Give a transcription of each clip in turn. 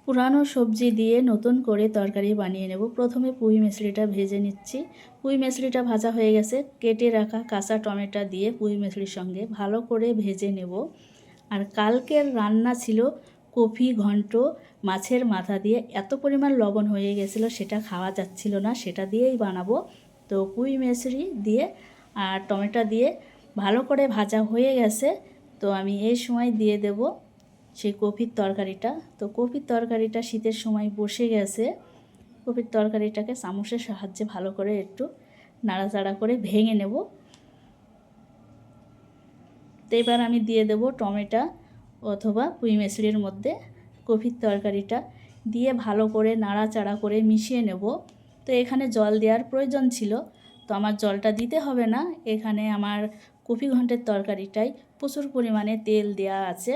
পুরানো সবজি দিয়ে নতুন করে তরকারি বানিয়ে নেব। প্রথমে পুঁই মিশ্রিটা ভেজে নিচ্ছি। পুঁই মিশ্রিটা ভাজা হয়ে গেছে। কেটে রাখা কাঁচা টমেটো দিয়ে পুঁই মিশ্রির সঙ্গে ভালো করে ভেজে নেব। আর কালকের রান্না ছিল কপি ঘন্ট মাছের মাথা দিয়ে। এত পরিমাণ লবণ হয়ে গেছিলো, সেটা খাওয়া যাচ্ছিল না, সেটা দিয়েই বানাবো। তো পুঁই মিশ্রি দিয়ে আর টমেটো দিয়ে ভালো করে ভাজা হয়ে গেছে। তো আমি এই সময় দিয়ে দেব সেই কপির তরকারিটা। তো কপির তরকারিটা শীতের সময় বসে গেছে। কপির তরকারিটাকে চামচের সাহায্যে ভালো করে একটু নাড়াচাড়া করে ভেঙে নেব। তো এবার আমি দিয়ে দেব টমেটো অথবা পুঁই মিশ্রির মধ্যে কপির তরকারিটা দিয়ে ভালো করে নাড়াচাড়া করে মিশিয়ে নেব। তো এখানে জল দেওয়ার প্রয়োজন ছিল, তো আমার জলটা দিতে হবে না। এখানে আমার কপি ঘন্টের তরকারিটাই প্রচুর পরিমাণে তেল দেওয়া আছে।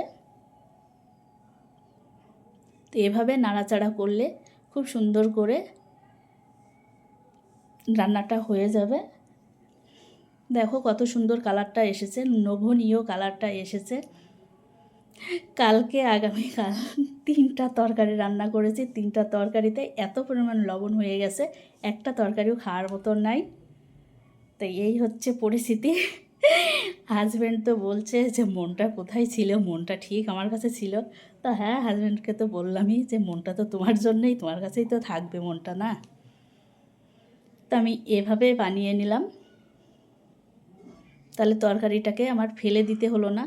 তো এভাবে নাড়াচাড়া করলে খুব সুন্দর করে রান্নাটা হয়ে যাবে। দেখো কত সুন্দর কালারটা এসেছে, লোভনীয় কালারটা এসেছে। কালকে আগামীকাল 3টা তরকারি রান্না করেছি। 3টা তরকারিতে এত পরিমাণ লবণ হয়ে গেছে, একটা তরকারিও খাওয়ার মতো নাই। তো এই হচ্ছে পরিস্থিতি। হাজব্যান্ড তো বলছে যে মনটা কোথায় ছিল, মনটা ঠিক আমার কাছে ছিল। তো হ্যাঁ, হাজব্যান্ডকে তো বললামই যে মনটা তো তোমার জন্যই, তোমার কাছেই তো থাকবে মনটা, না? তো আমি এভাবে বানিয়ে নিলাম। তাহলে তরকারিটাকে আমার ফেলে দিতে হলো না।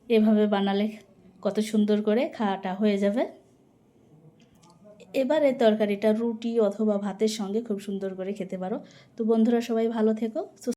এভাবে বানালে কত সুন্দর করে খাওয়াটা হয়ে যাবে। এবার এই তরকারিটা রুটি অথবা ভাতের সঙ্গে খুব সুন্দর করে খেতে পারো। তো বন্ধুরা সবাই ভালো থেকো।